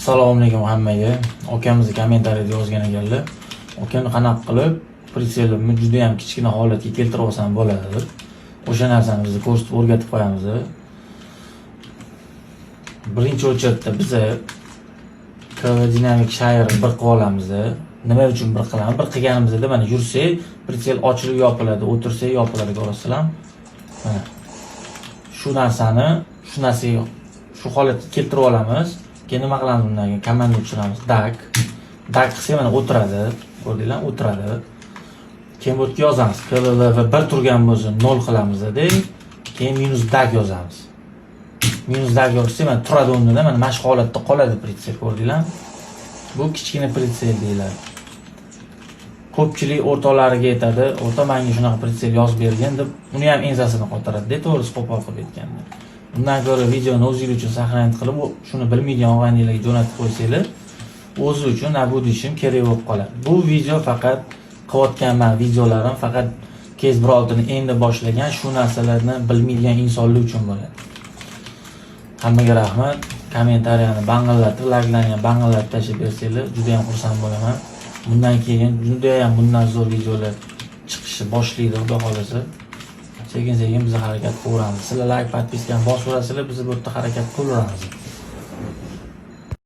Assalomu alaykum hammaga. Akamizni kommentariyada yozgan ekanlar. Akamni qanaqa qilib pritselimni juda ham kichkina holatga keltirib olsam bo'ladi. O'sha narsani biz ko'rsatib o'rgatib qo'yamiz. Birinchi o'chirda biz dinamik shayr bir qilib olamiz. Nima uchun bir qilamiz? Bir qilganimizda mana yursak, pritsel ochilib yopiladi, o'tirsak yopiladi, ko'rasizlar. Mana shu narsani, shu narsaga shu holatga keltirib olamiz. Keyin nima qilamiz bundan keyin? Komanda tushiramiz. Dak qilsak mana o'tiradi. Ko'rdinglar, o'tiradi. Keyin bu yerga yozamiz. KLV 1 turgan bo'lsa 0 qilamiz-da. Keyin minus dak yozamiz. Minus dak yozsak mana turadi o'rnida, mana mana shu holatda qoladi pritsel, ko'rdinglar? Bu kichkina pritsel deyiladi. Ko'pchilik o'rtoqlariga aytadi, "O'rta menga shunaqa pritsel yozib bergan" deb, uni ham ensasini qotiradi, to'g'risi qo'pol qilib aytganda. Bundan ko'ra videoni o'zingiz uchun saqlanib qilib, shuni bilmaydigan og'aynilarga jo'natib qo'ysanglar, o'zi uchun nabudishim kerak bo'lib qoladi. Bu video faqat qilayotgan videolarim faqat Case Browser'ni endi boshlagan shu narsalarni bilmaydigan insonlar uchun bo'ladi. Hammaga rahmat. Kommentariyani bangillatib, layklarni bangillatib tashlab bersanglar, juda ham xursand bo'laman. Bundan keyin juda ham bundan zo'r videolar chiqishi boshlaydi, xudo xolasa. Sekin-sekin biz harakat qilaveramiz. Sizlar like, podpiskani bosib o'rasizlar, biz bu yerda harakat qilaveramiz.